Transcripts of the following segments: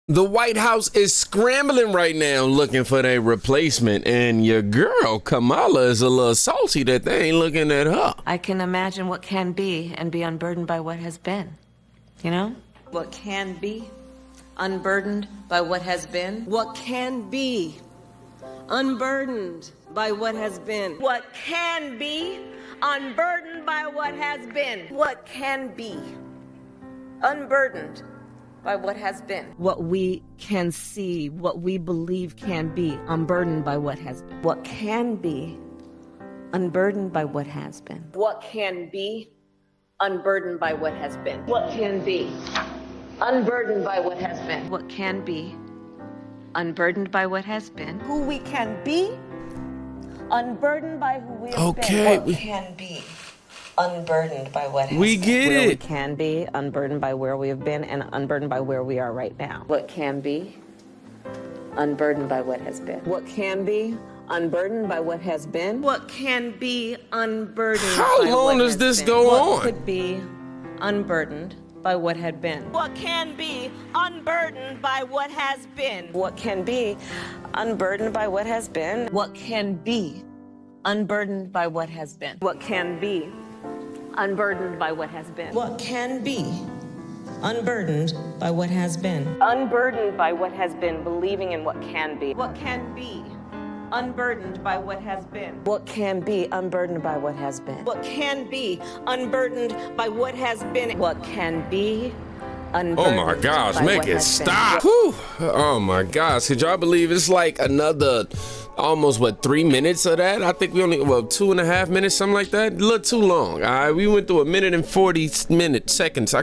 The White House is scrambling right now looking for their replacement, and your girl Kamala is a little salty that they ain't looking at her. I can imagine what can be and be unburdened by what has been. You know? What can be unburdened by what has been. What can be unburdened by what has been. What can be unburdened by what has been. What can be unburdened by what has been. What we can see, what we believe can be unburdened by what has been. What can be unburdened by what has been. What can be unburdened by what has been. What can be unburdened by what has been. What can be unburdened by what has been. Who we can be unburdened by who we have been. Okay, What can be unburdened by what has we been. get Where we it. can be unburdened by where we have been and unburdened by where we are right now. What can be unburdened by what has been. What can be unburdened by what has been. What can be unburdened How by long what does has this been. go What on? could be unburdened by what had been. What can be unburdened by what has been. What can be unburdened by what has been. What can be unburdened by what has been. What can be unburdened by what has been. What can be unburdened by what has been. Unburdened by what has been, believing in what can be. What can be unburdened by what has been. What can be unburdened by what has been. What can be unburdened by what has been. What can be Oh unburdened my gosh, by make what it has been. stop. Whew. Oh my gosh, could y'all believe it's like another almost 3 minutes of that? I think we only 2.5 minutes, something like that. A little too long. All right, we went through 1 minute and 40 seconds.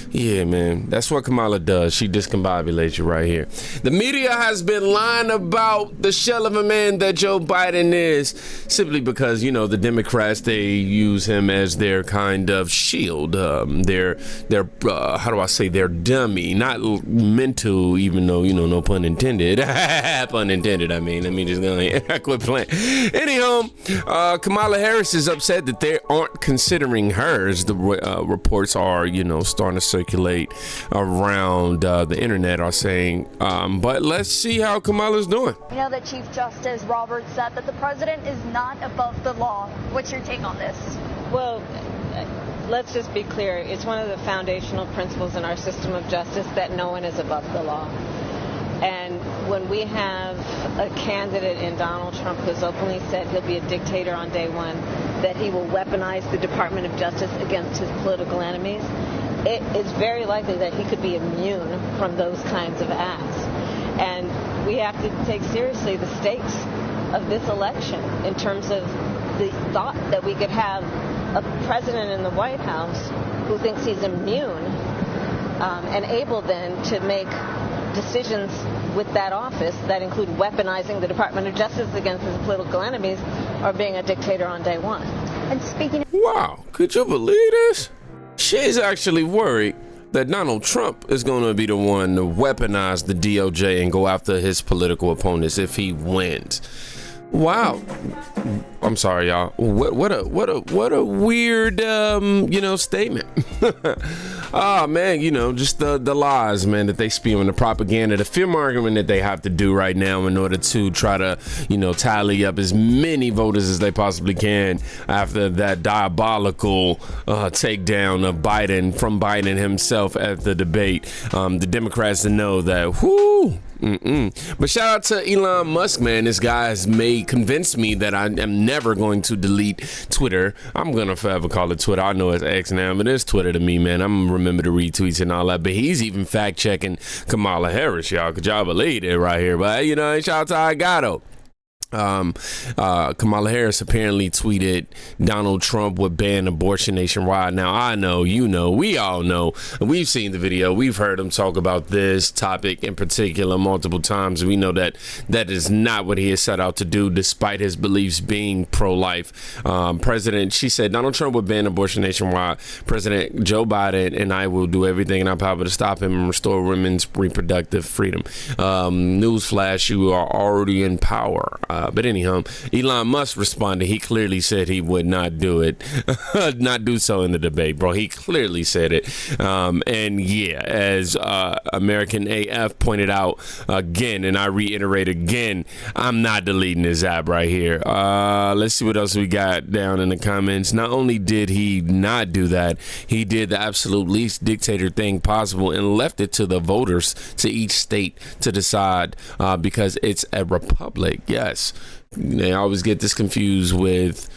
Yeah, man, that's what Kamala does. She discombobulates you right here. The media has been lying about the shell of a man that Joe Biden is, simply because, you know, the Democrats, they use him as their kind of shield. Their how do I say, their dummy, not meant to, even though, you know, no pun intended. Pun intended, I mean, let me just quit playing. Anyhow, Kamala Harris is upset that they aren't considering hers. The reports are, you know, starting to circulate around the internet are saying, but let's see how Kamala's doing. We know that Chief Justice Roberts said that the president is not above the law. What's your take on this? Well, let's just be clear. It's one of the foundational principles in our system of justice that no one is above the law. And when we have a candidate in Donald Trump who's openly said he'll be a dictator on day one, that he will weaponize the Department of Justice against his political enemies, it is very likely that he could be immune from those kinds of acts. And we have to take seriously the stakes of this election in terms of the thought that we could have a president in the White House who thinks he's immune and able then to make decisions with that office that include weaponizing the Department of Justice against his political enemies or being a dictator on day one. And speaking of Wow, could you believe this? She's actually worried that Donald Trump is going to be the one to weaponize the DOJ and go after his political opponents if he wins. Wow. I'm sorry, y'all. What a weird statement. Oh man, just the lies, man, that they spew and the propaganda, the fear mongering that they have to do right now in order to try to, tally up as many voters as they possibly can after that diabolical takedown of Biden from Biden himself at the debate. The Democrats to know that, whoo. But shout out to Elon Musk, man. This guy has convinced me that I am never going to delete Twitter. I'm gonna forever call it Twitter. I know it's X now, but it's Twitter to me, man. I'm gonna remember to retweets and all that. But he's even fact checking Kamala Harris, y'all. Could y'all believe it right here? But shout out to Agato. Kamala Harris apparently tweeted Donald Trump would ban abortion nationwide. Now I know, we all know, we've seen the video, we've heard him talk about this topic in particular multiple times. We know that is not what he has set out to do, despite his beliefs being pro-life. She said Donald Trump would ban abortion nationwide. President Joe Biden and I will do everything in our power to stop him and restore women's reproductive freedom. Newsflash, you are already in power. But anyhow, Elon Musk responded. He clearly said he would not do it, not do so in the debate, bro. He clearly said it. And yeah, as American AF pointed out again, and I reiterate again, I'm not deleting this app right here. Let's see what else we got down in the comments. Not only did he not do that, he did the absolute least dictator thing possible and left it to the voters, to each state to decide, because it's a republic. Yes, they always get this confused with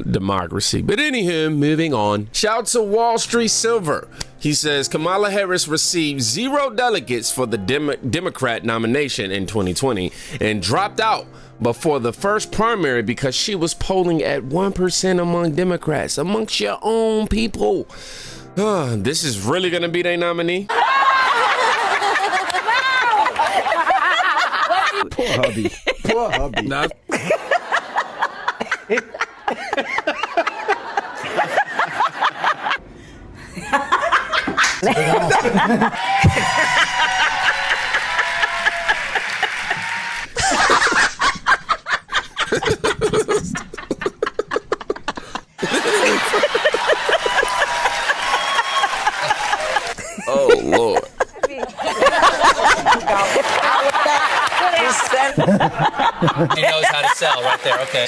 democracy. But anywho, moving on. Shout to Wall Street Silver. He says Kamala Harris received 0 delegates for the Democrat nomination in 2020 and dropped out before the first primary because she was polling at 1% among Democrats, amongst your own people. This is really gonna be their nominee? Poor hubby. Poor hubby. Nah. Oh, Lord. He knows how to sell right there. Okay.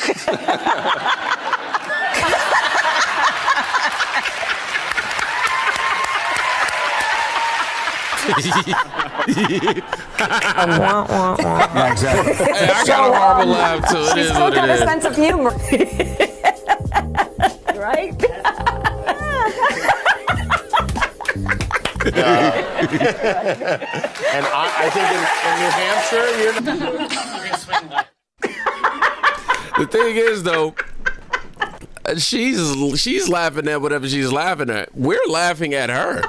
Yeah, exactly. Hey, I got a horrible laugh too. It is what it is. sense of humor. Right? And I think in New Hampshire, The thing is, though, she's laughing at whatever she's laughing at. We're laughing at her.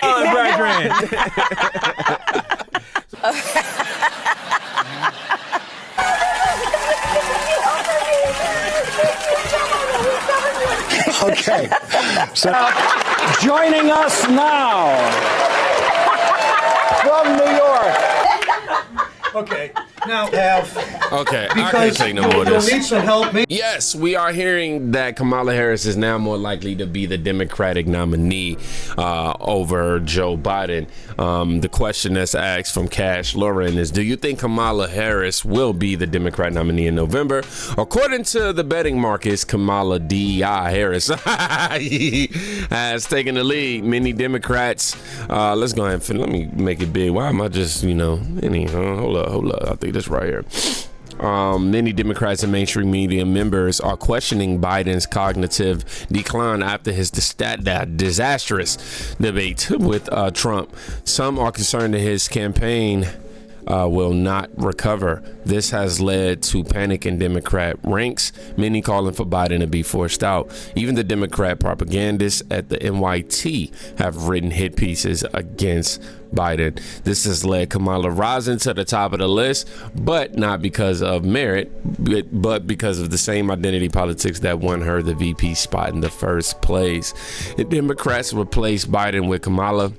Oh, brethren. okay. So Joining us now from New York. okay, now have Okay, I can't take no more of you'll this. need some help. Yes, we are hearing that Kamala Harris is now more likely to be the Democratic nominee over Joe Biden. The question that's asked from Cash Lauren is, do you think Kamala Harris will be the Democrat nominee in November? According to the betting markets, Kamala D.I. Harris has taken the lead. Many Democrats, let's go ahead and let me make it big. Why am I just, hold up. I think this right here. Many Democrats and mainstream media members are questioning Biden's cognitive decline after his disastrous debate with Trump. Some are concerned that his campaign will not recover. This has led to panic in Democrat ranks, many calling for Biden to be forced out. Even the Democrat propagandists at the NYT have written hit pieces against Biden. This has led Kamala rising to the top of the list, but not because of merit, but because of the same identity politics that won her the VP spot in the first place. The Democrats replaced Biden with Kamala.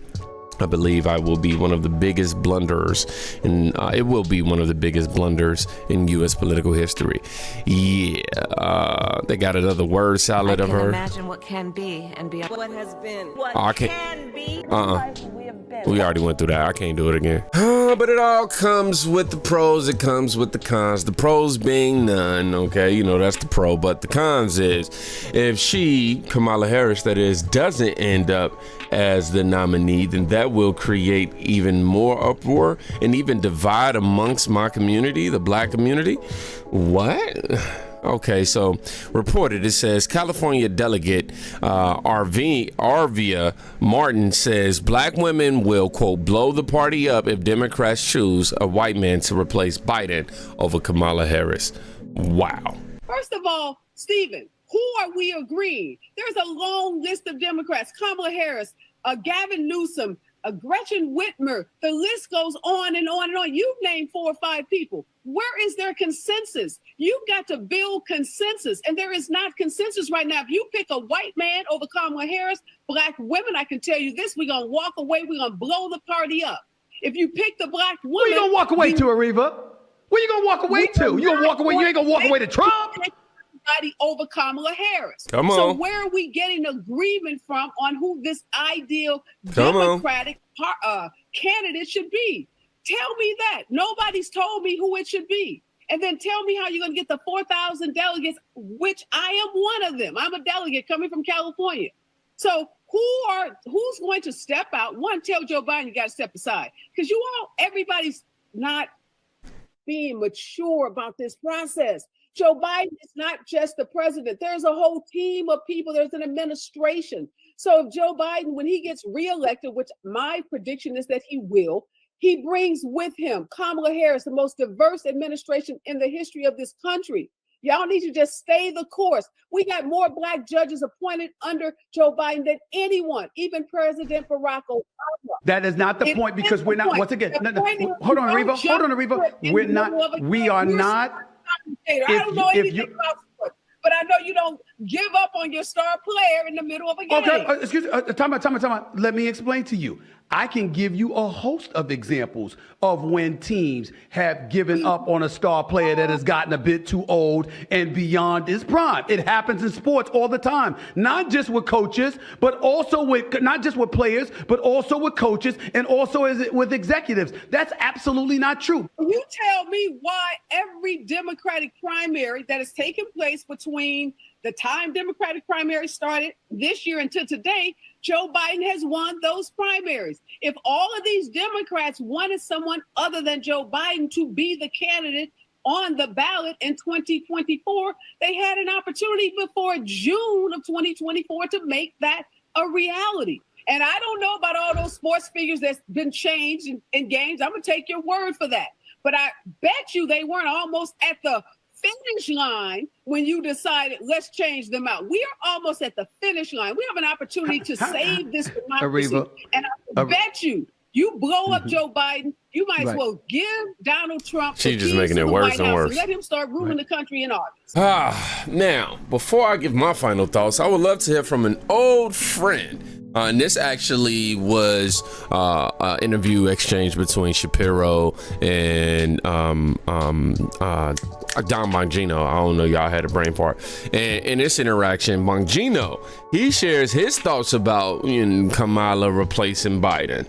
I believe it will be one of the biggest blunders in U.S. political history. Yeah, they got another word salad of her. Imagine what can be and be. What has been. What I can't- can be. We already went through that. I can't do it again. But it all comes with the pros. It comes with the cons. The pros being none. Okay, that's the pro. But the cons is if Kamala Harris, that is, doesn't end up as the nominee, then that will create even more uproar and even divide amongst my community, the black community. What? Okay, so reported, it says California delegate Arvia Martin says black women will, quote, blow the party up if Democrats choose a white man to replace Biden over Kamala Harris. Wow. First of all, Stephen, who are we agreeing? There's a long list of Democrats: Kamala Harris, Gavin Newsom, Gretchen Whitmer. The list goes on and on and on. You've named 4 or 5 people. Where is their consensus? You've got to build consensus, and there is not consensus right now. If you pick a white man over Kamala Harris, black women, I can tell you this, we're going to walk away, we're going to blow the party up. If you pick the black woman, Where you gonna walk away to, Ariva? Where you gonna walk away to? You gonna walk away? You ain't gonna walk away to Trump? Over Kamala Harris. Come on. So where are we getting agreement from on who this ideal Democratic candidate should be? Tell me that. Nobody's told me who it should be. And then tell me how you're going to get the 4,000 delegates, which I am one of them. I'm a delegate coming from California. So who's going to step out? One, tell Joe Biden you got to step aside. Because everybody's not being mature about this process. Joe Biden is not just the president. There's a whole team of people. There's an administration. So if Joe Biden, when he gets reelected, which my prediction is that he will, he brings with him Kamala Harris, the most diverse administration in the history of this country. Y'all need to just stay the course. We got more black judges appointed under Joe Biden than anyone, even President Barack Obama. That is not the point, because we're not, once again, hold on, Ariva. We are not. I don't know anything about sports, but I know you don't give up on your star player in the middle of a game. Okay, excuse me. Time out. Let me explain to you. I can give you a host of examples of when teams have given up on a star player that has gotten a bit too old and beyond his prime. It happens in sports all the time, not just with coaches, but also not just with players, but also with coaches and also with executives. That's absolutely not true. You tell me why every Democratic primary that has taken place between the time Democratic primary started this year until today, Joe Biden has won those primaries. If all of these Democrats wanted someone other than Joe Biden to be the candidate on the ballot in 2024, they had an opportunity before June of 2024 to make that a reality. And I don't know about all those sports figures that's been changed in games. I'm going to take your word for that. But I bet you they weren't almost at the finish line when you decided, let's change them out. We are almost at the finish line. We have an opportunity to save this democracy. Ariva, and I bet you blow up Joe Biden, you might as well give Donald Trump She's just making it worse and worse. And let him start ruling the country in August. Now, before I give my final thoughts, I would love to hear from an old friend. And this actually was an interview exchange between Shapiro and Don Bongino. I don't know, y'all had a brain fart. And in this interaction, Bongino, he shares his thoughts about Kamala replacing Biden.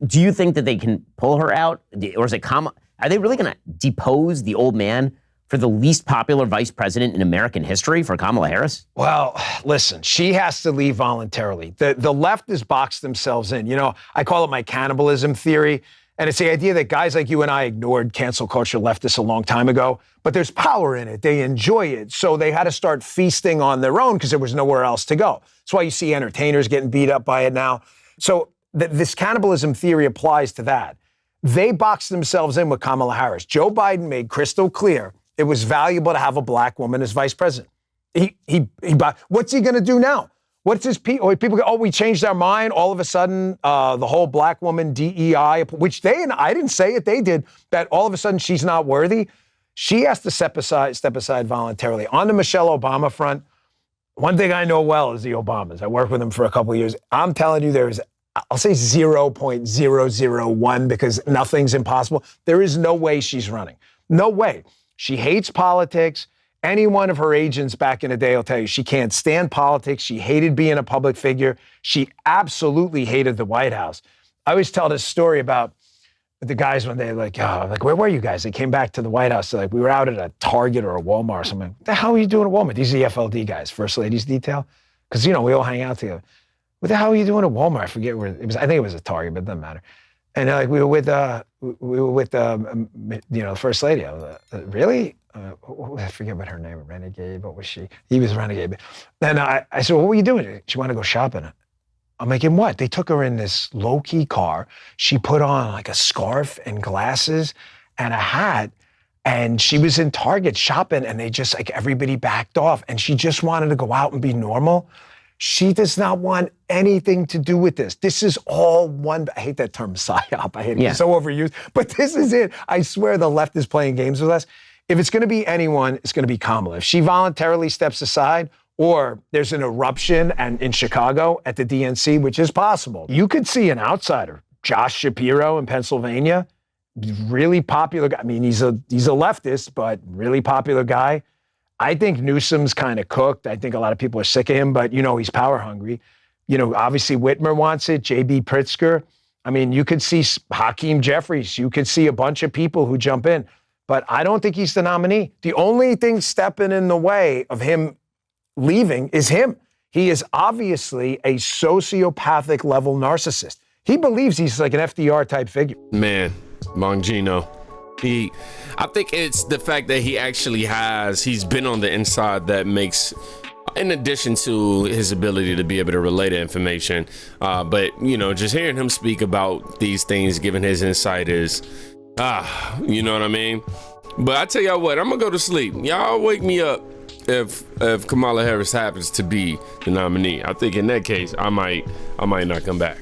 Do you think that they can pull her out? Or is it Kamala? Are they really going to depose the old man for the least popular vice president in American history, for Kamala Harris? Well, listen, she has to leave voluntarily. The left has boxed themselves in. I call it my cannibalism theory. And it's the idea that guys like you and I ignored cancel culture leftists a long time ago, but there's power in it. They enjoy it. So they had to start feasting on their own because there was nowhere else to go. That's why you see entertainers getting beat up by it now. So this cannibalism theory applies to that. They boxed themselves in with Kamala Harris. Joe Biden made crystal clear it was valuable to have a black woman as vice president. What's he going to do now? What's his people go, we changed our mind. All of a sudden, the whole black woman DEI, which I didn't say it, they did, that all of a sudden she's not worthy. She has to step aside voluntarily. On the Michelle Obama front, one thing I know well is the Obamas. I worked with them for a couple of years. I'm telling you, I'll say 0.001 because nothing's impossible. There is no way she's running. No way. She hates politics. Any one of her agents back in the day will tell you she can't stand politics. She hated being a public figure. She absolutely hated the White House. I always tell this story about the guys when they where were you guys? They came back to the White House. They're we were out at a Target or a Walmart or something. What the hell are you doing at Walmart? These are the FLD guys, First Ladies Detail. Because, we all hang out together. What the hell are you doing at Walmart? I forget where it was. I think it was a Target, but it doesn't matter. And they're we were with the First Lady. I was really? I forget what her name was. Renegade. What was she? He was Renegade. Then I said, what were you doing? She wanted to go shopping. I'm like, in what? They took her in this low-key car. She put on a scarf and glasses and a hat. And she was in Target shopping and they just everybody backed off. And she just wanted to go out and be normal. She does not want anything to do with this. This is all one. I hate that term, psyop. I hate it. It's so overused. But this is it. I swear the left is playing games with us. If it's going to be anyone, it's going to be Kamala. If she voluntarily steps aside or there's an eruption in Chicago at the DNC, which is possible, you could see an outsider Josh Shapiro in Pennsylvania, really popular guy. I mean, he's a leftist, but really popular guy. I think Newsom's kind of cooked. I think a lot of people are sick of him, but, he's power hungry. Obviously Whitmer wants it, J.B. Pritzker. I mean, you could see Hakeem Jeffries. You could see a bunch of people who jump in. But I don't think he's the nominee. The only thing stepping in the way of him leaving is him. He is obviously a sociopathic level narcissist. He believes he's like an FDR type figure. Man, Bongino. I think it's the fact that he's been on the inside that makes, in addition to his ability to be able to relay the information, but just hearing him speak about these things, given his insight is, you know what I mean? But I tell y'all what, I'm gonna go to sleep. Y'all wake me up if Kamala Harris happens to be the nominee. I think in that case, I might not come back.